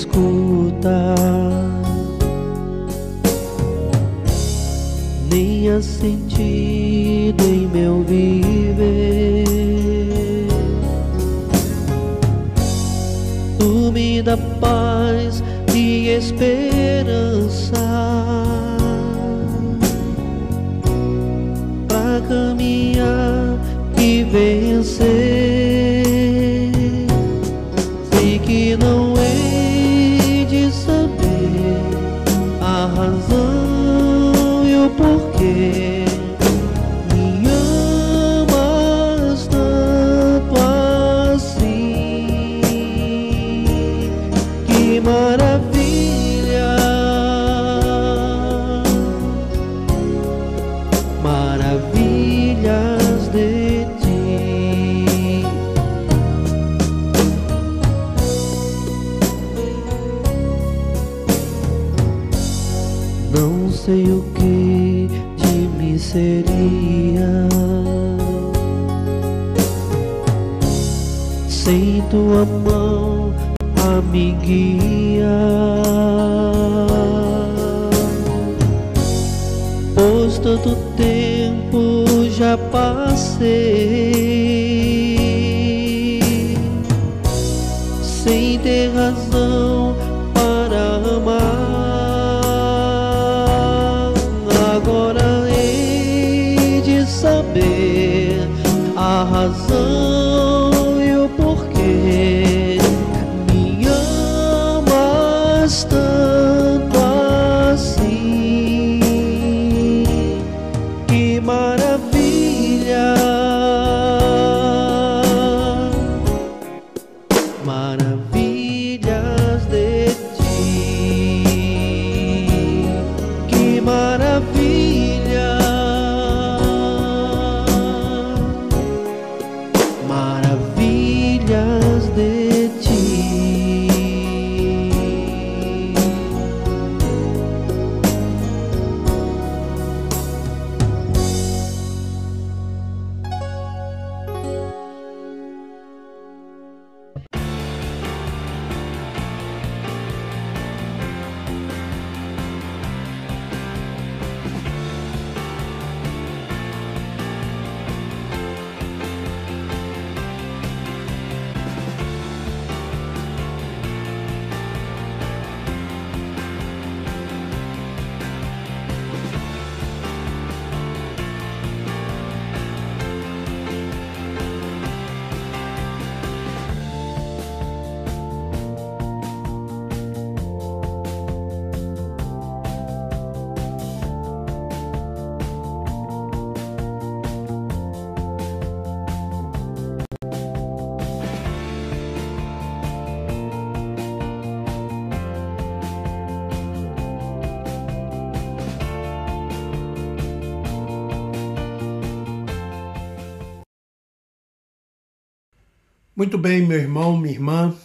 escuta, nem há sentido em meu viver. Tu me dá paz e esperança pra caminhar e vencer. Sei que não hei de saber a razão e o porquê. Me amas tanto assim, que maravilha, maravilhas de ti. Não sei o que de mim seria sem tua mão a me guiar, pois tanto tempo já passei sem ter razão para amar. Agora hei de saber a razão e o porquê. Me amas tanto assim, que maravilha, maravilhas de ti. Que maravilha, maravilhas de ti. Muito bem, meu irmão, minha irmã,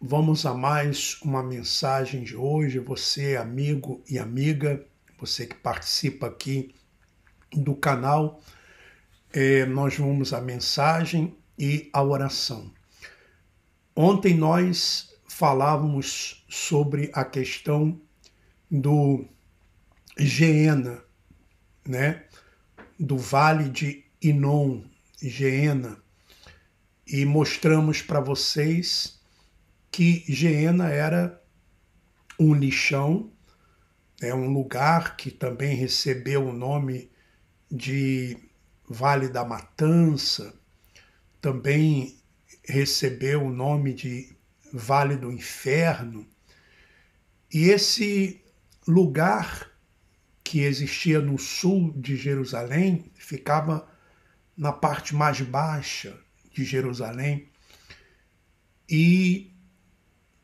vamos a mais uma mensagem de hoje. Você, amigo e amiga, você que participa aqui do canal, nós vamos à mensagem e à oração. Ontem nós falávamos sobre a questão do Geena, né? Do Vale de Inon, Geena, e mostramos para vocês que Geena era um lixão, um lugar que também recebeu o nome de Vale da Matança, também recebeu o nome de Vale do Inferno. E esse lugar que existia no sul de Jerusalém ficava na parte mais baixa de Jerusalém. E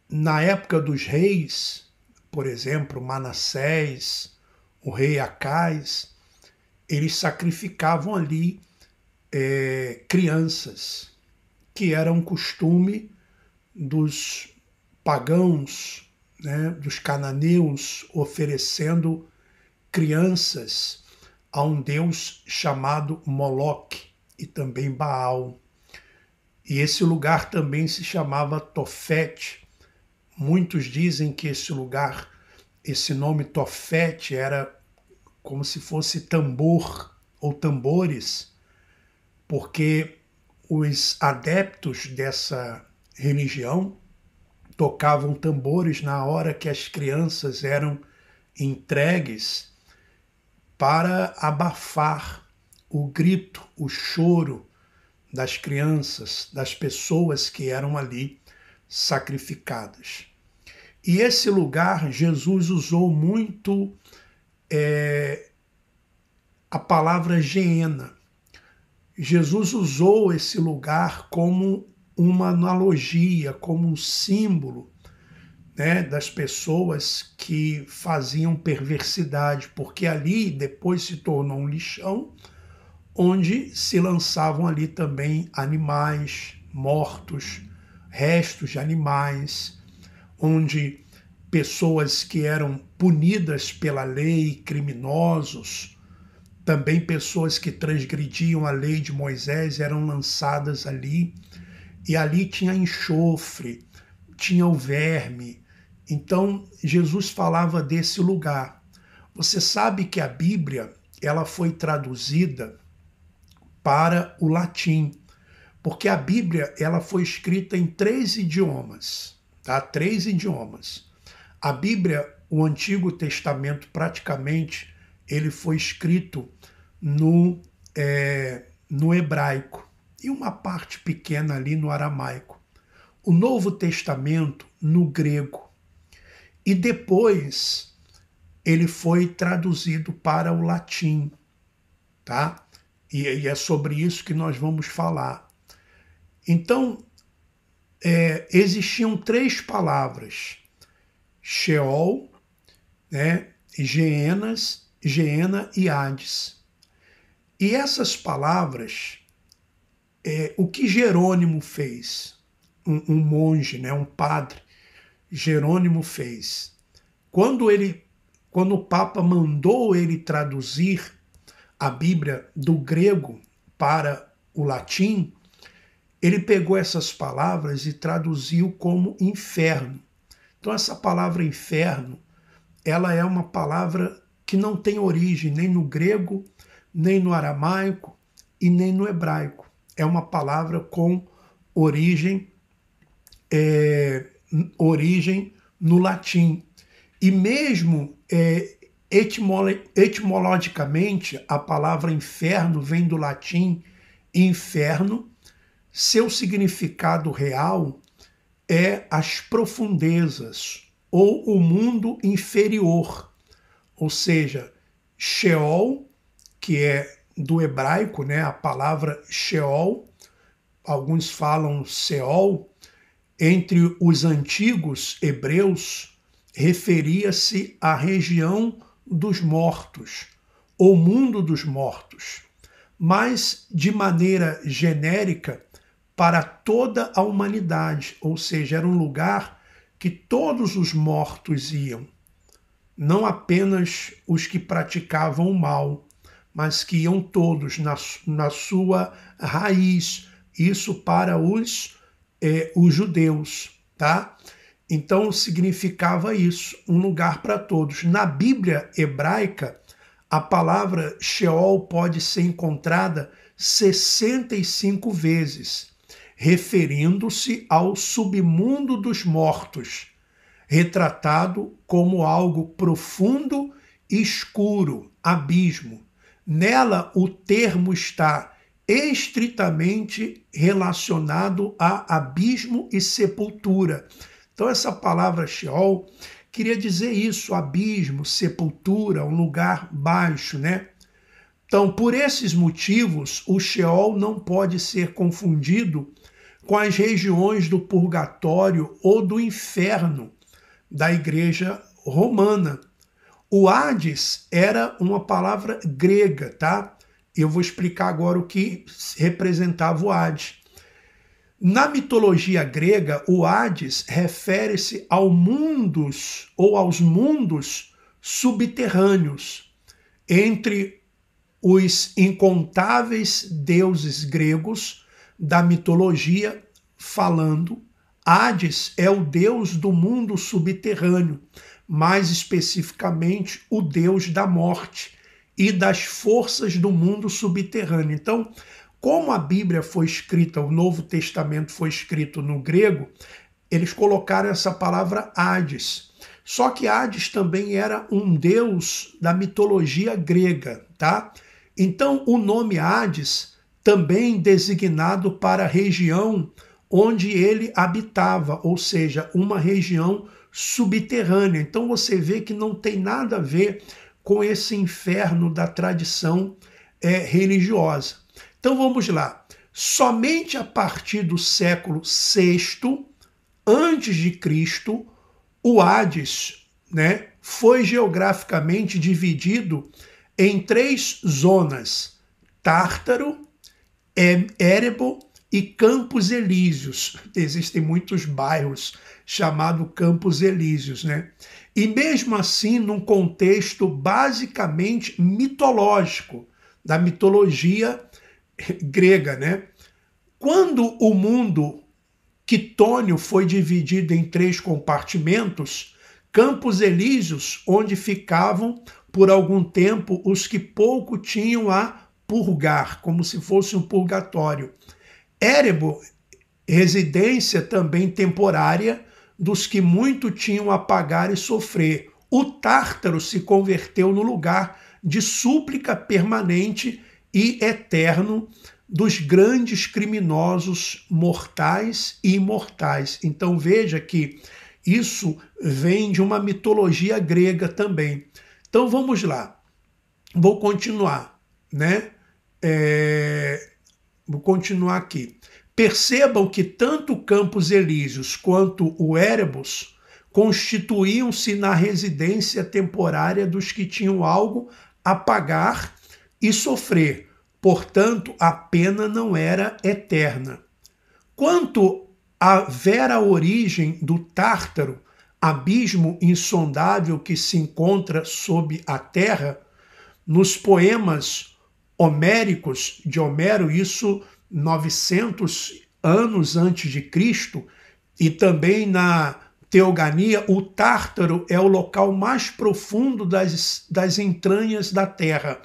na época dos reis, por exemplo, Manassés, o rei Acais, eles sacrificavam ali crianças, que era um costume dos pagãos, né, dos cananeus, oferecendo crianças a um deus chamado Moloque e também Baal. E esse lugar também se chamava Tofete, Muitos dizem que esse lugar, esse nome Tofete, era como se fosse tambor ou tambores, porque os adeptos dessa religião tocavam tambores na hora que as crianças eram entregues para abafar o grito, o choro das crianças, das pessoas que eram ali sacrificadas. E esse lugar, Jesus usou muito a palavra Geena. Jesus usou esse lugar como uma analogia, como um símbolo, né, das pessoas que faziam perversidade, porque ali depois se tornou um lixão, onde se lançavam ali também animais mortos, restos de animais, onde pessoas que eram punidas pela lei, criminosos, também pessoas que transgrediam a lei de Moisés eram lançadas ali, e ali tinha enxofre, tinha o verme. Então Jesus falava desse lugar. Você sabe que a Bíblia ela foi traduzida para o latim, porque a Bíblia ela foi escrita em 3 idiomas, tá? 3 idiomas. A Bíblia, o Antigo Testamento, praticamente, ele foi escrito no hebraico e uma parte pequena ali no aramaico. O Novo Testamento no grego. E depois ele foi traduzido para o latim, tá? E é sobre isso que nós vamos falar. Então, existiam 3 palavras: Sheol, né, Geena e Hades. E essas palavras, o que Jerônimo fez, um monge, né, um padre, Jerônimo fez, quando o Papa mandou ele traduzir a Bíblia do grego para o latim, ele pegou essas palavras e traduziu como inferno. Então essa palavra inferno, ela é uma palavra que não tem origem nem no grego, nem no aramaico e nem no hebraico. É uma palavra com origem no latim. E mesmo etimologicamente, a palavra inferno vem do latim inferno. Seu significado real é as profundezas ou o mundo inferior, ou seja, Sheol, que é do hebraico, né, a palavra Sheol, alguns falam Seol, entre os antigos hebreus referia-se à região dos mortos, ou mundo dos mortos, mas de maneira genérica para toda a humanidade, ou seja, era um lugar que todos os mortos iam, não apenas os que praticavam o mal, mas que iam todos na sua raiz, isso para os judeus, tá? Então significava isso, um lugar para todos. Na Bíblia hebraica, a palavra Sheol pode ser encontrada 65 vezes, referindo-se ao submundo dos mortos, retratado como algo profundo e escuro, abismo. Nela, o termo está estritamente relacionado a abismo e sepultura. Então, essa palavra Sheol queria dizer isso, abismo, sepultura, um lugar baixo, né? Então, por esses motivos, o Sheol não pode ser confundido com as regiões do purgatório ou do inferno da Igreja Romana. O Hades era uma palavra grega, tá? Eu vou explicar agora o que representava o Hades. Na mitologia grega, o Hades refere-se ao mundos ou aos mundos subterrâneos, entre os incontáveis deuses gregos da mitologia, falando Hades é o deus do mundo subterrâneo, mais especificamente o deus da morte e das forças do mundo subterrâneo. Então, como a Bíblia foi escrita, o Novo Testamento foi escrito no grego, eles colocaram essa palavra Hades. Só que Hades também era um deus da mitologia grega, tá? Então, o nome Hades também designado para a região onde ele habitava, ou seja, uma região subterrânea. Então, você vê que não tem nada a ver com esse inferno da tradição religiosa. Então, vamos lá. Somente a partir do século VI antes de Cristo, o Hades, né, foi geograficamente dividido em 3 zonas: Tártaro, Érebo e Campos Elíseos. Existem muitos bairros chamados Campos Elíseos, né? E mesmo assim, num contexto basicamente mitológico, da mitologia grega, né? Quando o mundo quitônio foi dividido em 3 compartimentos, Campos Elíseos, onde ficavam por algum tempo os que pouco tinham a purgar, como se fosse um purgatório. Érebo, residência também temporária dos que muito tinham a pagar e sofrer. O Tártaro se converteu no lugar de súplica permanente e eterno dos grandes criminosos mortais e imortais. Então veja que isso vem de uma mitologia grega também. Então vamos lá. Vou continuar, né? Vou continuar aqui. Percebam que tanto Campos Elíseos quanto o Erebus constituíam-se na residência temporária dos que tinham algo a pagar e sofrer. Portanto, a pena não era eterna. Quanto à vera origem do Tártaro, abismo insondável que se encontra sob a terra, nos poemas homéricos de Homero, isso 900 anos antes de Cristo, e também na Teogania, o Tártaro é o local mais profundo das entranhas da terra,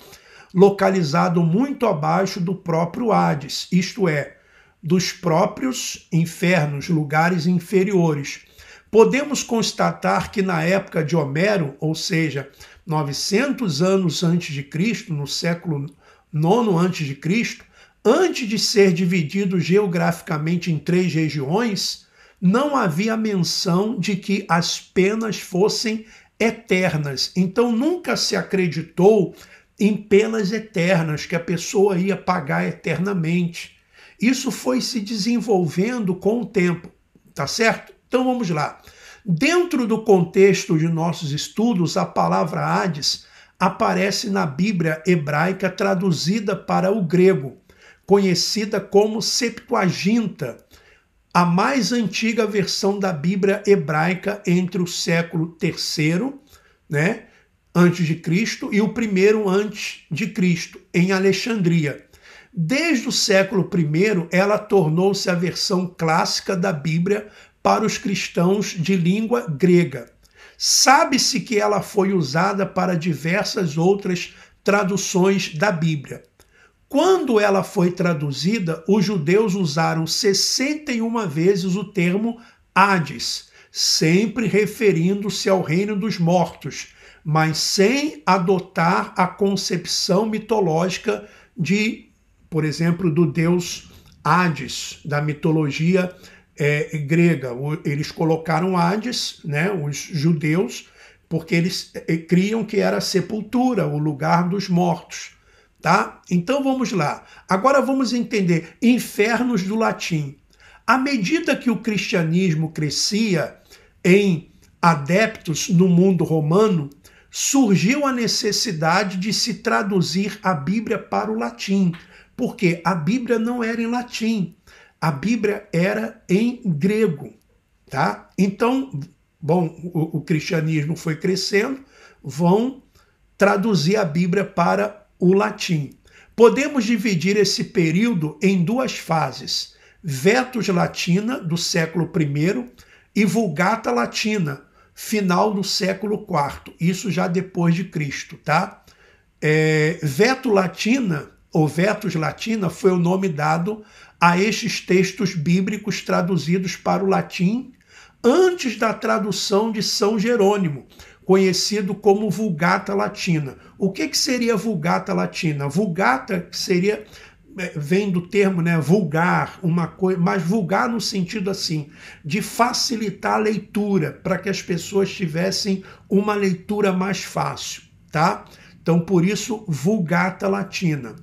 localizado muito abaixo do próprio Hades, isto é, dos próprios infernos, lugares inferiores. Podemos constatar que na época de Homero, ou seja, 900 anos antes de Cristo, no século IX antes de Cristo, antes de ser dividido geograficamente em 3 regiões, não havia menção de que as penas fossem eternas. Então nunca se acreditou em penas eternas, que a pessoa ia pagar eternamente. Isso foi se desenvolvendo com o tempo, tá certo? Então vamos lá. Dentro do contexto de nossos estudos, a palavra Hades aparece na Bíblia hebraica traduzida para o grego, conhecida como Septuaginta, a mais antiga versão da Bíblia hebraica entre o século III, né, antes de Cristo, e o primeiro antes de Cristo, em Alexandria. Desde o século I, ela tornou-se a versão clássica da Bíblia para os cristãos de língua grega. Sabe-se que ela foi usada para diversas outras traduções da Bíblia. Quando ela foi traduzida, os judeus usaram 61 vezes o termo Hades, sempre referindo-se ao reino dos mortos, mas sem adotar a concepção mitológica de, por exemplo, do deus Hades, da mitologia grega. Eles colocaram Hades, né, os judeus, porque eles criam que era a sepultura, o lugar dos mortos. Tá? Então vamos lá. Agora vamos entender infernos do latim. À medida que o cristianismo crescia em adeptos no mundo romano, surgiu a necessidade de se traduzir a Bíblia para o latim, porque a Bíblia não era em latim, a Bíblia era em grego. Tá? Então, bom, o cristianismo foi crescendo, vão traduzir a Bíblia para o latim. Podemos dividir esse período em 2 fases. Vetus Latina, do século I, e Vulgata Latina, final do século IV, isso já depois de Cristo, tá? Vetus Latina foi o nome dado a estes textos bíblicos traduzidos para o latim antes da tradução de São Jerônimo, conhecido como Vulgata Latina. O que seria Vulgata Latina? Vulgata seria, vem do termo, né, vulgar, uma coisa, mas vulgar no sentido assim, de facilitar a leitura, para que as pessoas tivessem uma leitura mais fácil, tá? Então, por isso, Vulgata Latina.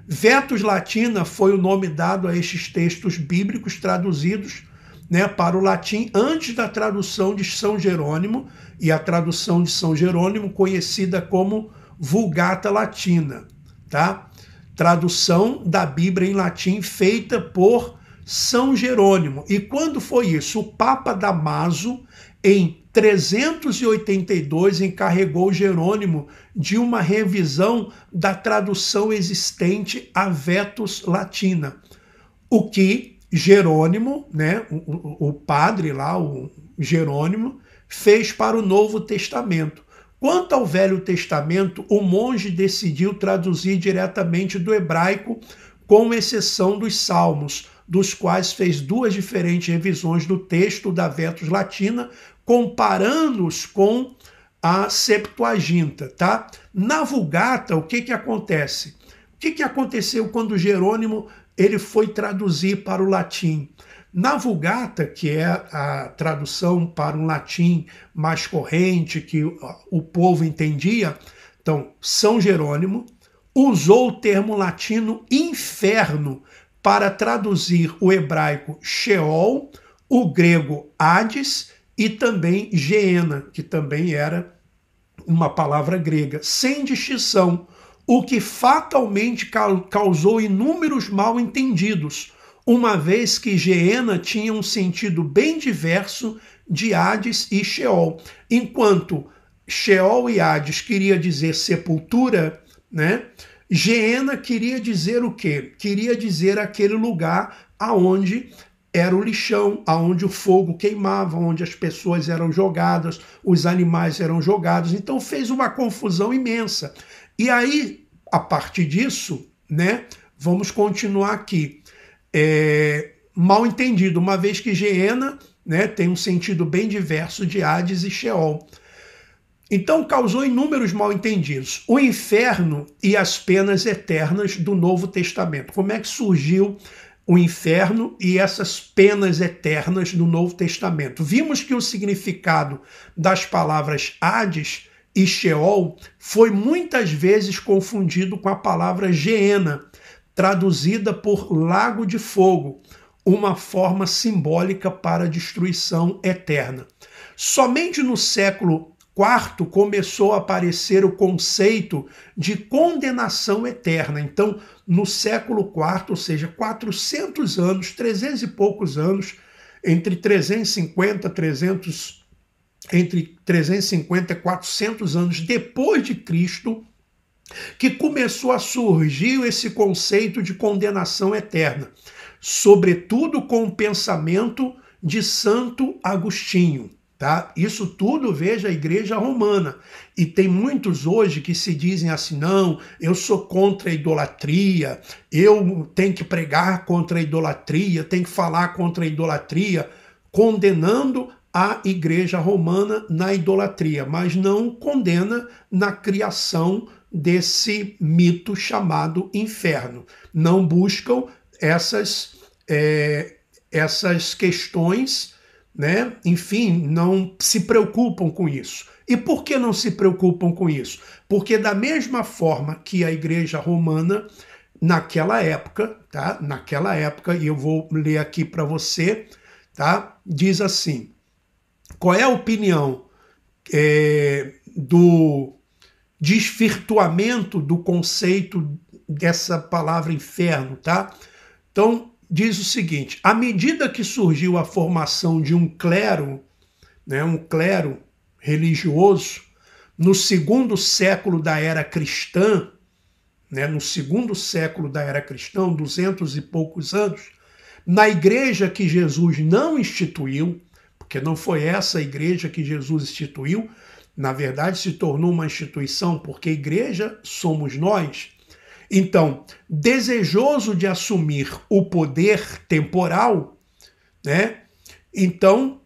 Vetus Latina foi o nome dado a estes textos bíblicos traduzidos, né, para o latim antes da tradução de São Jerônimo, e a tradução de São Jerônimo conhecida como Vulgata Latina, tá? Tradução da Bíblia em latim feita por São Jerônimo. E quando foi isso? O Papa Damaso, em 382, encarregou Jerônimo de uma revisão da tradução existente a Vetus Latina, o que Jerônimo, né, o padre lá, o Jerônimo, fez para o Novo Testamento. Quanto ao Velho Testamento, o monge decidiu traduzir diretamente do hebraico, com exceção dos Salmos, dos quais fez duas diferentes revisões do texto da Vetus Latina, comparando-os com a Septuaginta, tá? Na Vulgata, o que acontece? O que aconteceu quando Jerônimo ele foi traduzir para o latim? Na Vulgata, que é a tradução para um latim mais corrente, que o povo entendia, então, São Jerônimo usou o termo latino inferno para traduzir o hebraico Sheol, o grego Hades e também Geena, que também era uma palavra grega, sem distinção, o que fatalmente causou inúmeros mal-entendidos, uma vez que Geena tinha um sentido bem diverso de Hades e Sheol. Enquanto Sheol e Hades queria dizer sepultura, né? Geena queria dizer o quê? Queria dizer aquele lugar aonde era o lixão, aonde o fogo queimava, onde as pessoas eram jogadas, os animais eram jogados. Então fez uma confusão imensa. E aí, a partir disso, né, vamos continuar aqui. Mal entendido, uma vez que Geena, né, tem um sentido bem diverso de Hades e Sheol. Então causou inúmeros mal-entendidos. O inferno e as penas eternas do Novo Testamento. Como é que surgiu o inferno e essas penas eternas do Novo Testamento? Vimos que o significado das palavras Hades e Sheol foi muitas vezes confundido com a palavra Geena, traduzida por lago de fogo, uma forma simbólica para a destruição eterna. Somente no século IV começou a aparecer o conceito de condenação eterna. Então, no século IV, ou seja, 400 anos, 300 e poucos anos, entre 350 e 400 anos depois de Cristo, que começou a surgir esse conceito de condenação eterna, sobretudo com o pensamento de Santo Agostinho. Tá? Isso tudo, veja, a Igreja Romana. E tem muitos hoje que se dizem assim, não, eu sou contra a idolatria, eu tenho que pregar contra a idolatria, tenho que falar contra a idolatria, condenando a Igreja Romana na idolatria, mas não condena na criação desse mito chamado inferno. Não buscam essas questões, né? Enfim, não se preocupam com isso. E por que não se preocupam com isso? Porque da mesma forma que a Igreja Romana, naquela época, tá? Naquela época, e eu vou ler aqui para você, tá? Diz assim, qual é a opinião do desvirtuamento do conceito dessa palavra inferno, tá? Então, diz o seguinte, à medida que surgiu a formação de um clero, né, um clero religioso, no segundo século da era cristã, né, no segundo século da era cristã, 200 e poucos anos, Na igreja que Jesus não instituiu, porque não foi essa a igreja que Jesus instituiu, na verdade se tornou uma instituição, porque igreja somos nós. Então, desejoso de assumir o poder temporal, né? Então,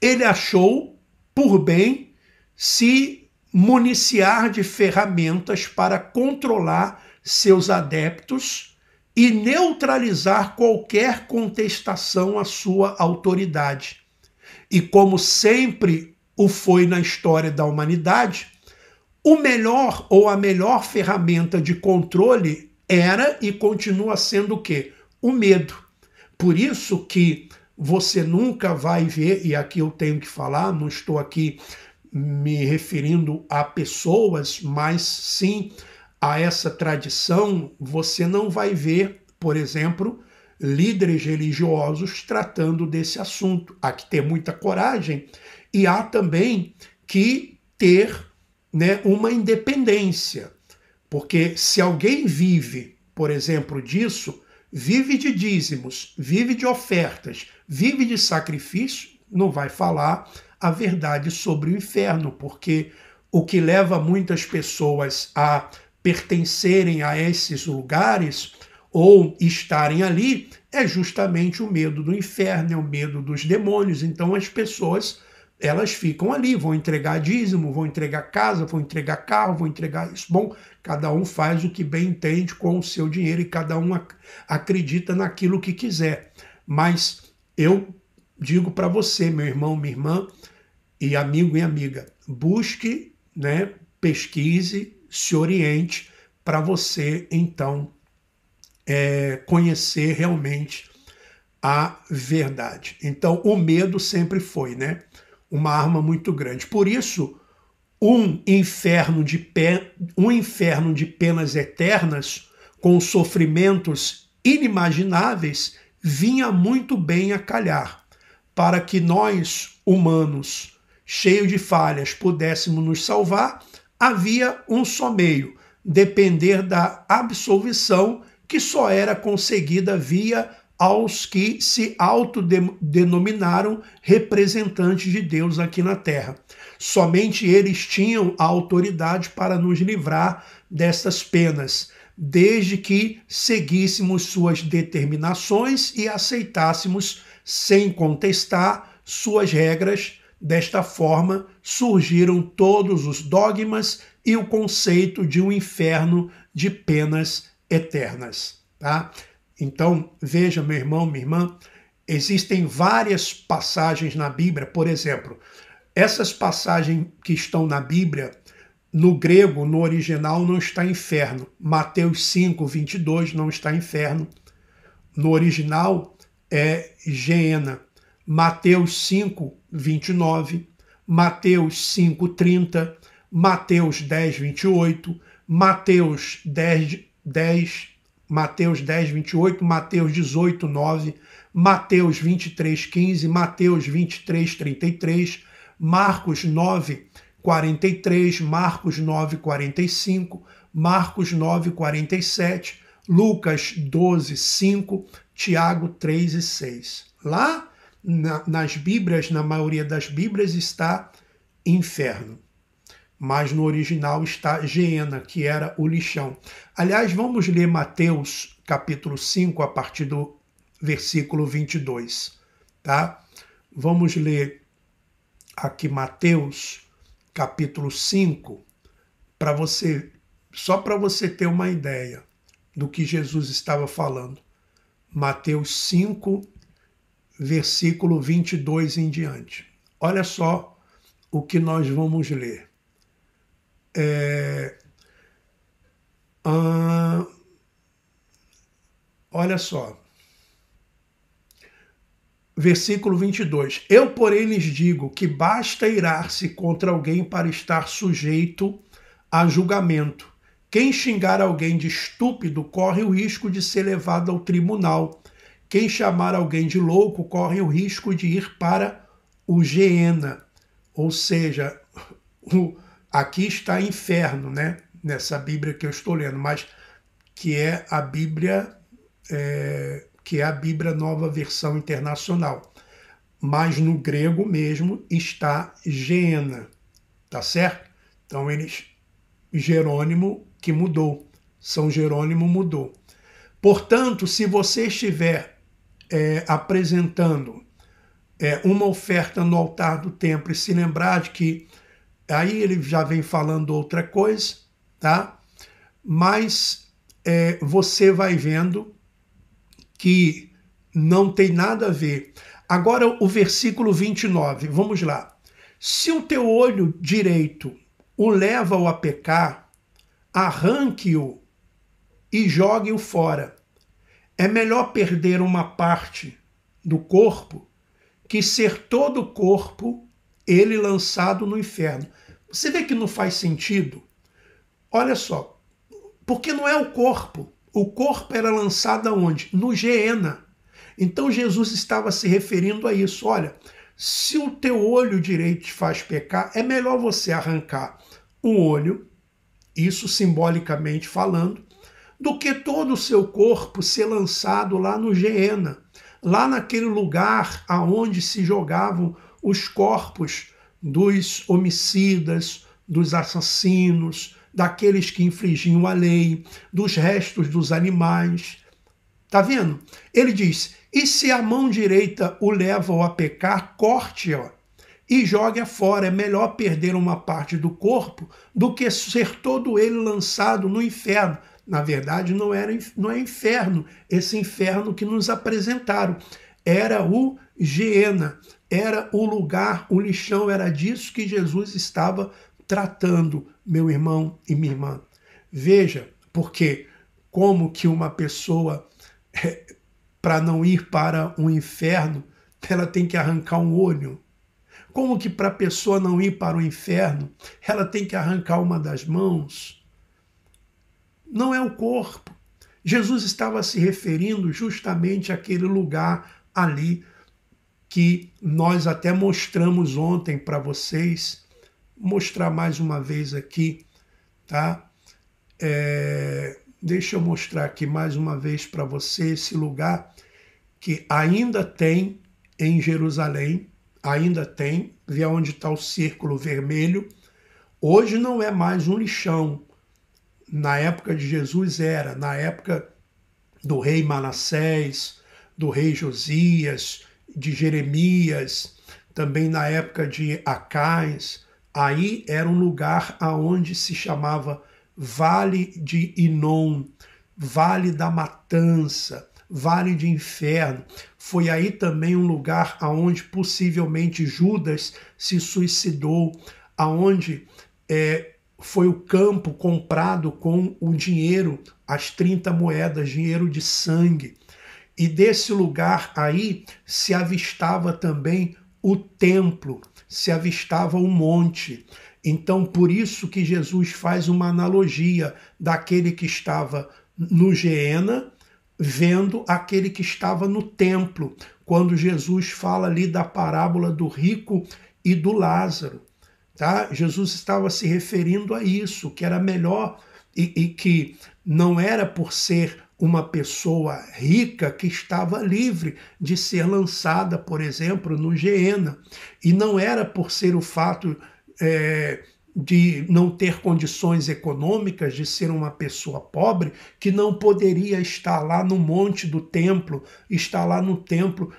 ele achou por bem se municiar de ferramentas para controlar seus adeptos e neutralizar qualquer contestação à sua autoridade. E como sempre o foi na história da humanidade, o melhor ou a melhor ferramenta de controle era e continua sendo o quê? O medo. Por isso que você nunca vai ver, e aqui eu tenho que falar, não estou aqui me referindo a pessoas, mas sim a essa tradição, você não vai ver, por exemplo, líderes religiosos tratando desse assunto. Há que ter muita coragem e há também que ter, né, uma independência. Porque se alguém vive, por exemplo, disso, vive de dízimos, vive de ofertas, vive de sacrifício, não vai falar a verdade sobre o inferno, porque o que leva muitas pessoas a pertencerem a esses lugares ou estarem ali é justamente o medo do inferno, é o medo dos demônios. Então as pessoas, elas ficam ali, vão entregar dízimo, vão entregar casa, vão entregar carro, vão entregar isso. Bom, cada um faz o que bem entende com o seu dinheiro e cada um acredita naquilo que quiser. Mas eu digo para você, meu irmão, minha irmã, e amigo e amiga, busque, né, pesquise, se oriente para você, então, conhecer realmente a verdade. Então, o medo sempre foi, né, uma arma muito grande. Por isso, um inferno de penas eternas, com sofrimentos inimagináveis, vinha muito bem a calhar, para que nós, humanos, cheios de falhas, pudéssemos nos salvar. Havia um só meio: depender da absolvição, que só era conseguida via aos que se autodenominaram representantes de Deus aqui na Terra. Somente eles tinham a autoridade para nos livrar dessas penas, desde que seguíssemos suas determinações e aceitássemos, sem contestar, suas regras. Desta forma, surgiram todos os dogmas e o conceito de um inferno de penas eternas. Tá? Então, veja, meu irmão, minha irmã, existem várias passagens na Bíblia. Por exemplo, essas passagens que estão na Bíblia, no grego, no original, não está inferno. Mateus 5, 22 não está inferno. No original é Geena. Mateus 5, 29, Mateus 5, 30, Mateus 10, 28, Mateus 10, 28, Mateus 18, 9, Mateus 23, 15, Mateus 23, 33, Marcos 9, 43, Marcos 9, 45, Marcos 9, 47, Lucas 12, 5, Tiago 3 e 6. Lá nas Bíblias, na maioria das Bíblias, está inferno. Mas no original está Geena, que era o lixão. Aliás, vamos ler Mateus capítulo 5, a partir do versículo 22. Tá? Vamos ler aqui Mateus capítulo 5, só para você ter uma ideia do que Jesus estava falando. Mateus 5, versículo 22 em diante. Olha só o que nós vamos ler. Olha só. Versículo 22. Eu, porém, lhes digo que basta irar-se contra alguém para estar sujeito a julgamento. Quem xingar alguém de estúpido corre o risco de ser levado ao tribunal. Quem chamar alguém de louco corre o risco de ir para o Geena. Ou seja, aqui está inferno, né? Nessa Bíblia que eu estou lendo, mas que é a Bíblia que é a Bíblia Nova Versão Internacional. Mas no grego mesmo está Geena, tá certo? Então Jerônimo que mudou, São Jerônimo mudou. Portanto, se você estiver apresentando uma oferta no altar do templo e se lembrar de que aí ele já vem falando outra coisa, tá? Mas você vai vendo que não tem nada a ver. Agora o versículo 29, vamos lá. Se o teu olho direito o leva-o a pecar, arranque-o e jogue-o fora. É melhor perder uma parte do corpo que ser todo o corpo ele lançado no inferno. Você vê que não faz sentido? Olha só, porque não é o corpo. O corpo era lançado aonde? No Geena. Então Jesus estava se referindo a isso. Olha, se o teu olho direito te faz pecar, é melhor você arrancar o olho, isso simbolicamente falando, do que todo o seu corpo ser lançado lá no Geena, lá naquele lugar aonde se jogavam os corpos dos homicidas, dos assassinos, daqueles que infringiam a lei, dos restos dos animais. Tá vendo? Ele diz, e se a mão direita o leva a pecar, corte-a e jogue-a fora. É melhor perder uma parte do corpo do que ser todo ele lançado no inferno. Na verdade, não é inferno, esse inferno que nos apresentaram. Era o Geena, era o lugar, o lixão, era disso que Jesus estava tratando, meu irmão e minha irmã. Veja, porque como que uma pessoa, para não ir para o inferno, ela tem que arrancar um olho? Como que para a pessoa não ir para o inferno, ela tem que arrancar uma das mãos? Não é o corpo. Jesus estava se referindo justamente àquele lugar ali que nós até mostramos ontem para vocês. Vou mostrar mais uma vez aqui, tá? Deixa eu mostrar aqui mais uma vez para você esse lugar que ainda tem em Jerusalém, ainda tem, vê onde está o círculo vermelho. Hoje não é mais um lixão. Na época de Jesus era, na época do rei Manassés, do rei Josias, de Jeremias, também na época de Acais, aí era um lugar aonde se chamava Vale de Inom, Vale da Matança, Vale de Inferno. Foi aí também um lugar aonde possivelmente Judas se suicidou, aonde foi o campo comprado com o dinheiro, as 30 moedas, dinheiro de sangue. E desse lugar aí se avistava também o templo, se avistava o monte. Então, por isso que Jesus faz uma analogia daquele que estava no Geena, vendo aquele que estava no templo, quando Jesus fala ali da parábola do rico e do Lázaro. Tá? Jesus estava se referindo a isso, que era melhor e que não era por ser uma pessoa rica que estava livre de ser lançada, por exemplo, no Geena. E não era por ser o fato de não ter condições econômicas, de ser uma pessoa pobre, que não poderia estar lá no monte do templo, estar lá no templo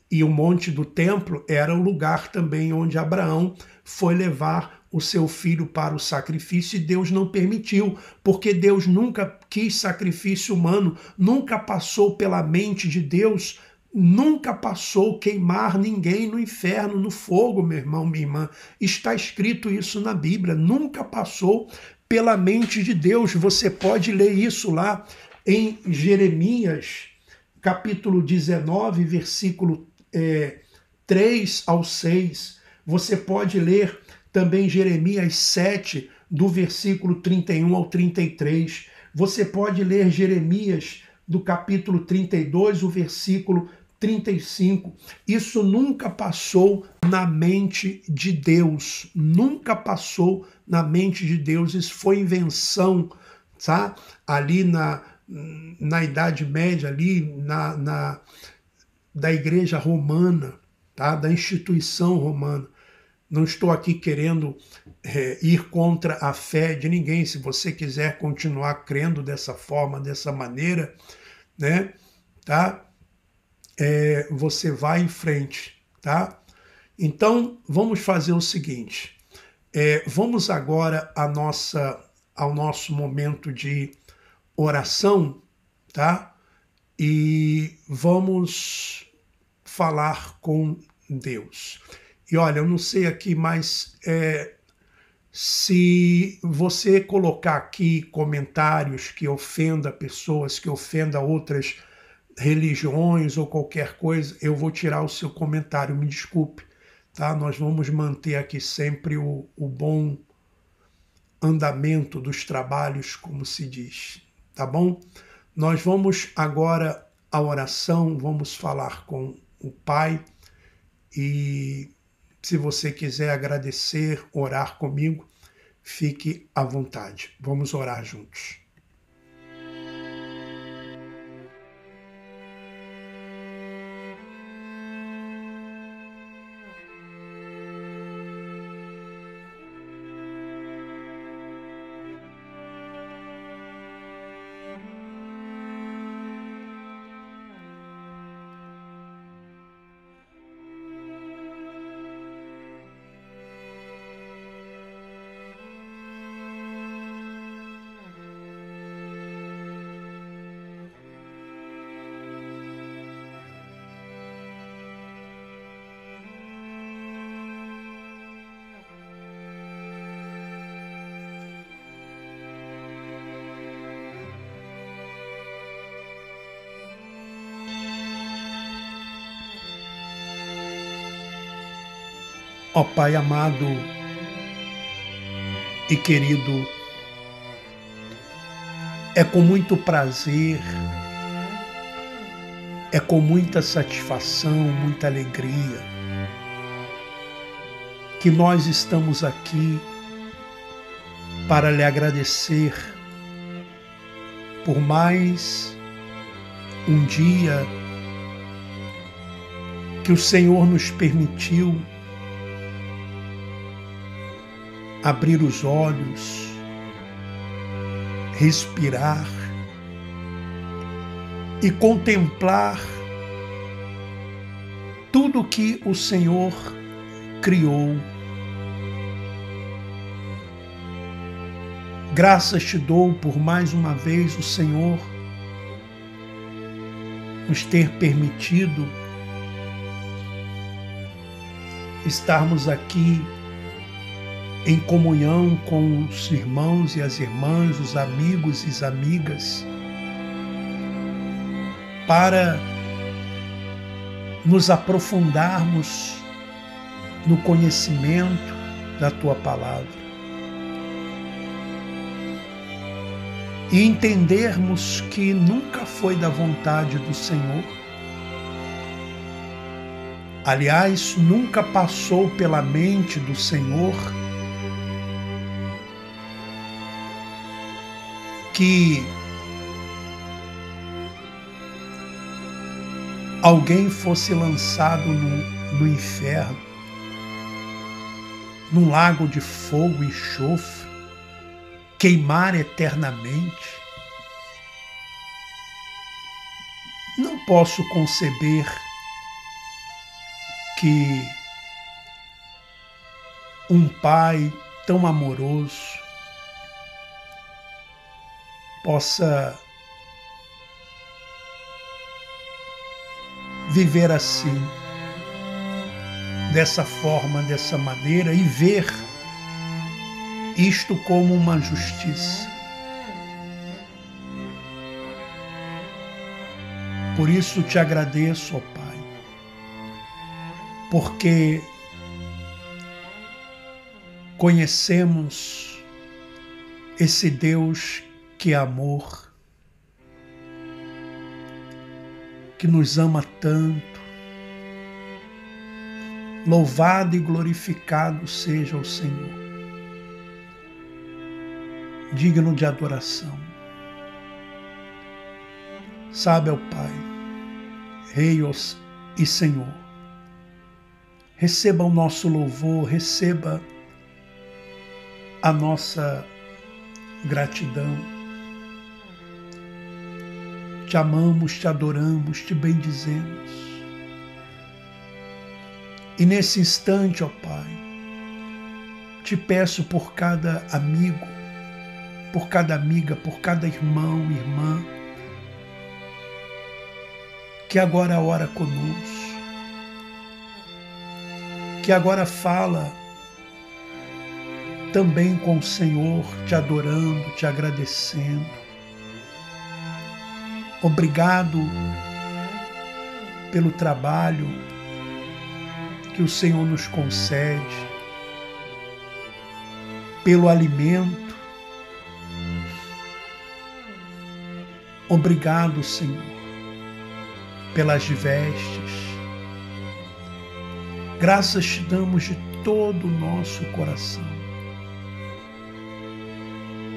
E o monte do templo era o lugar também onde Abraão foi levar o seu filho para o sacrifício e Deus não permitiu, porque Deus nunca quis sacrifício humano, nunca passou pela mente de Deus, nunca passou queimar ninguém no inferno, no fogo, meu irmão, minha irmã. Está escrito isso na Bíblia, nunca passou pela mente de Deus. Você pode ler isso lá em Jeremias, capítulo 19, versículo 3 ao 6, você pode ler também Jeremias 7, do versículo 31 ao 33, você pode ler Jeremias do capítulo 32, o versículo 35, isso nunca passou na mente de Deus, nunca passou na mente de Deus, isso foi invenção, tá? Ali na Idade Média ali, da Igreja Romana, tá? Da instituição romana. Não estou aqui querendo ir contra a fé de ninguém. Se você quiser continuar crendo dessa forma, dessa maneira, né? Tá? Você vai em frente, tá? Então, vamos fazer o seguinte. Vamos agora ao nosso momento de oração, tá? E vamos falar com Deus. E olha, eu não sei aqui, mas se você colocar aqui comentários que ofenda pessoas, que ofenda outras religiões ou qualquer coisa, eu vou tirar o seu comentário, me desculpe, tá? Nós vamos manter aqui sempre o bom andamento dos trabalhos, como se diz, tá bom? Nós vamos agora à oração, vamos falar com o Pai e se você quiser agradecer, orar comigo, fique à vontade. Vamos orar juntos. Ó Pai amado e querido, é com muito prazer, é com muita satisfação, muita alegria, que nós estamos aqui para lhe agradecer por mais um dia que o Senhor nos permitiu abrir os olhos, respirar e contemplar tudo que o Senhor criou. Graças te dou por mais uma vez o Senhor nos ter permitido estarmos aqui em comunhão com os irmãos e as irmãs, os amigos e as amigas, para nos aprofundarmos no conhecimento da Tua Palavra e entendermos que nunca foi da vontade do Senhor. Aliás, nunca passou pela mente do Senhor que alguém fosse lançado no inferno, num lago de fogo e enxofre, queimar eternamente. Não posso conceber que um Pai tão amoroso possa viver assim, dessa forma, dessa maneira, e ver isto como uma justiça. Por isso te agradeço, ó Pai, porque conhecemos esse Deus que é amor, que nos ama tanto. Louvado e glorificado seja o Senhor, digno de adoração. Sabe, ó Pai, Rei e Senhor, receba o nosso louvor, receba a nossa gratidão. Te amamos, te adoramos, te bendizemos. E nesse instante, ó Pai, te peço por cada amigo, por cada amiga, por cada irmão, irmã, que agora ora conosco, que agora fala também com o Senhor, te adorando, te agradecendo. Obrigado pelo trabalho que o Senhor nos concede, pelo alimento. Obrigado, Senhor, pelas vestes. Graças te damos de todo o nosso coração.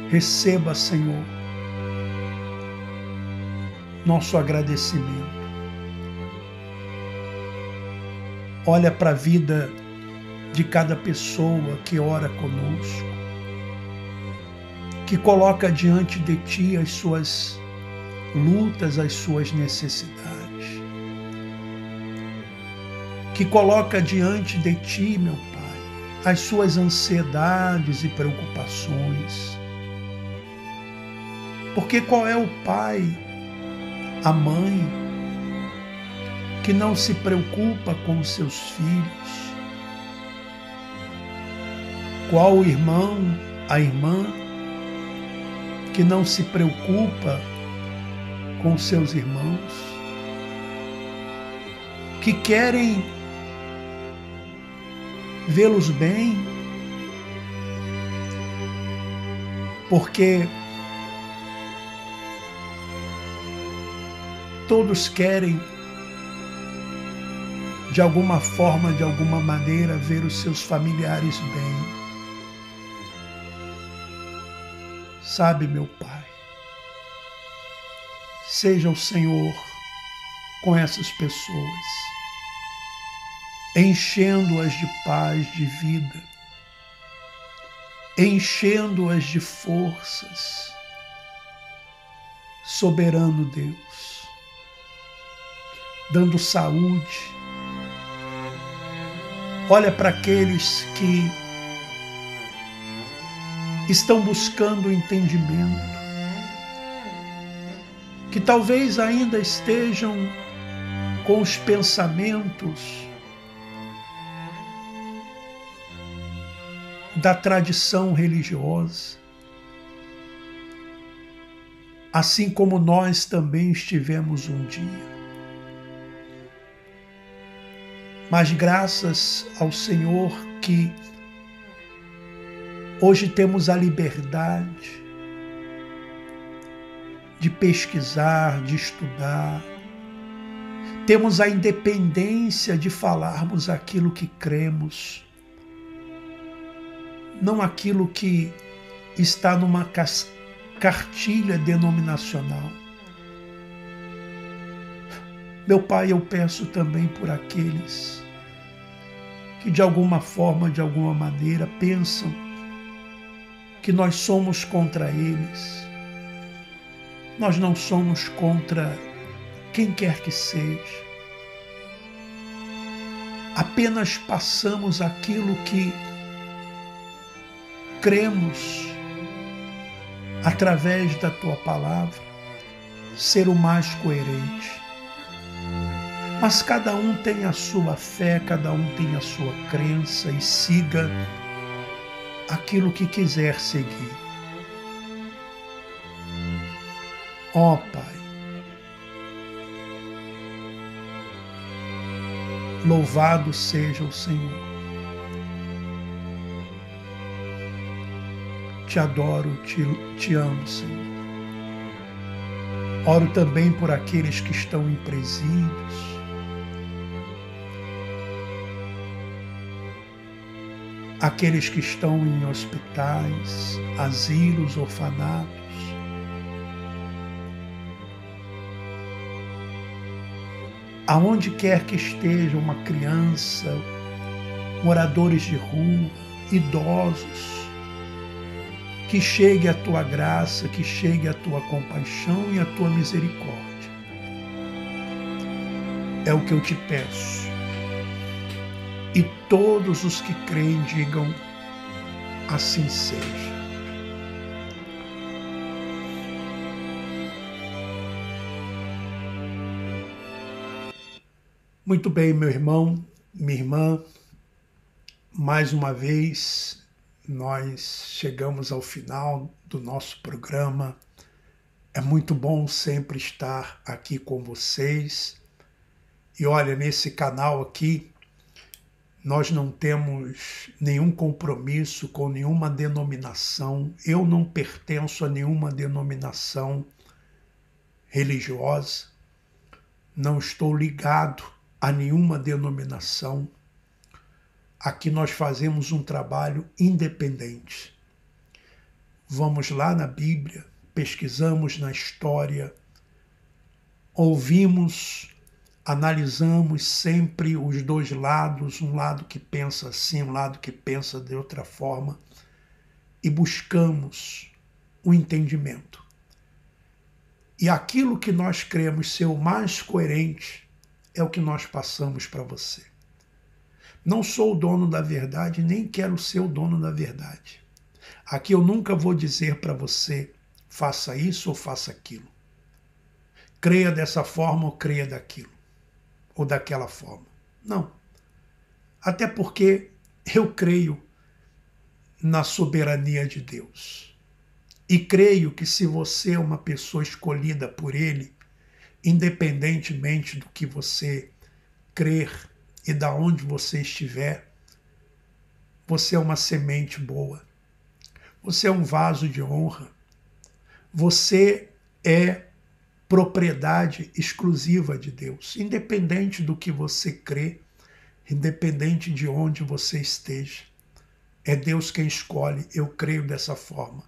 Receba, Senhor, nosso agradecimento. Olha para a vida de cada pessoa que ora conosco, que coloca diante de Ti as suas lutas, as suas necessidades, que coloca diante de Ti, meu Pai, as suas ansiedades e preocupações. Porque qual é o pai, a mãe, que não se preocupa com os seus filhos? Qual o irmão, a irmã, que não se preocupa com seus irmãos, que querem vê-los bem, porque todos querem, de alguma forma, de alguma maneira, ver os seus familiares bem. Sabe, meu Pai, seja o Senhor com essas pessoas, enchendo-as de paz, de vida, enchendo-as de forças. Soberano Deus, dando saúde. Olha para aqueles que estão buscando entendimento, que talvez ainda estejam com os pensamentos da tradição religiosa, assim como nós também estivemos um dia. Mas graças ao Senhor que hoje temos a liberdade de pesquisar, de estudar, temos a independência de falarmos aquilo que cremos, não aquilo que está numa cartilha denominacional. Meu Pai, eu peço também por aqueles que de alguma forma, de alguma maneira, pensam que nós somos contra eles. Nós não somos contra quem quer que seja. Apenas passamos aquilo que cremos através da Tua palavra, ser o mais coerente. Mas cada um tem a sua fé, cada um tem a sua crença e siga aquilo que quiser seguir. Ó Pai, louvado seja o Senhor. Te adoro, te amo, Senhor. Oro também por aqueles que estão em presídios, aqueles que estão em hospitais, asilos, orfanatos. aonde quer que esteja uma criança, moradores de rua, idosos, que chegue a tua graça, que chegue a tua compaixão e a tua misericórdia. É o que eu te peço. E todos os que creem digam, assim seja. Muito bem, meu irmão, minha irmã, mais uma vez nós chegamos ao final do nosso programa. É muito bom sempre estar aqui com vocês. E olha, nesse canal aqui, nós não temos nenhum compromisso com nenhuma denominação. Eu não pertenço a nenhuma denominação religiosa. Não estou ligado a nenhuma denominação. Aqui nós fazemos um trabalho independente. Vamos lá na Bíblia, pesquisamos na história, ouvimos, analisamos sempre os dois lados, um lado que pensa assim, um lado que pensa de outra forma, e buscamos o entendimento. E aquilo que nós cremos ser o mais coerente é o que nós passamos para você. Não sou o dono da verdade, nem quero ser o dono da verdade. Aqui eu nunca vou dizer para você, faça isso ou faça aquilo. Creia dessa forma ou creia daquilo, ou daquela forma. Não. Até porque eu creio na soberania de Deus. E creio que se você é uma pessoa escolhida por Ele, independentemente do que você crer e da onde você estiver, você é uma semente boa. Você é um vaso de honra. Você é propriedade exclusiva de Deus, independente do que você crê, independente de onde você esteja. É Deus quem escolhe. Eu creio dessa forma.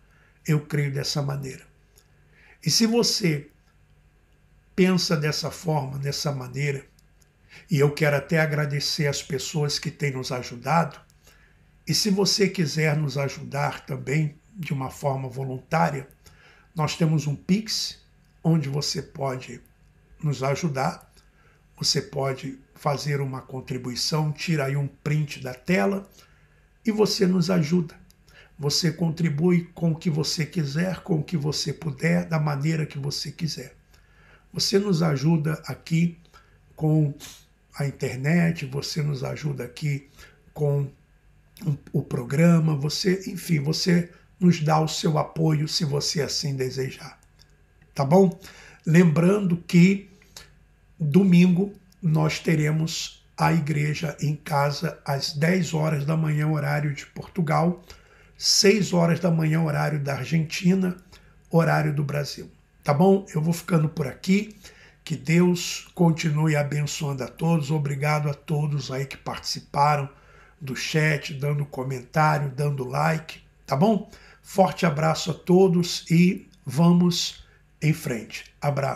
Eu creio dessa maneira. E se você pensa dessa forma, dessa maneira, e eu quero até agradecer as pessoas que têm nos ajudado, e se você quiser nos ajudar também de uma forma voluntária, nós temos um Pix, onde você pode nos ajudar, você pode fazer uma contribuição, tira aí um print da tela e você nos ajuda. Você contribui com o que você quiser, com o que você puder, da maneira que você quiser. Você nos ajuda aqui com a internet, você nos ajuda aqui com o programa, enfim, você nos dá o seu apoio se você assim desejar. Tá bom? Lembrando que domingo nós teremos a igreja em casa às 10 horas da manhã, horário de Portugal, 6 horas da manhã, horário da Argentina, horário do Brasil. Tá bom? Eu vou ficando por aqui. Que Deus continue abençoando a todos. Obrigado a todos aí que participaram do chat, dando comentário, dando like. Tá bom? Forte abraço a todos e vamos em frente. Abraço.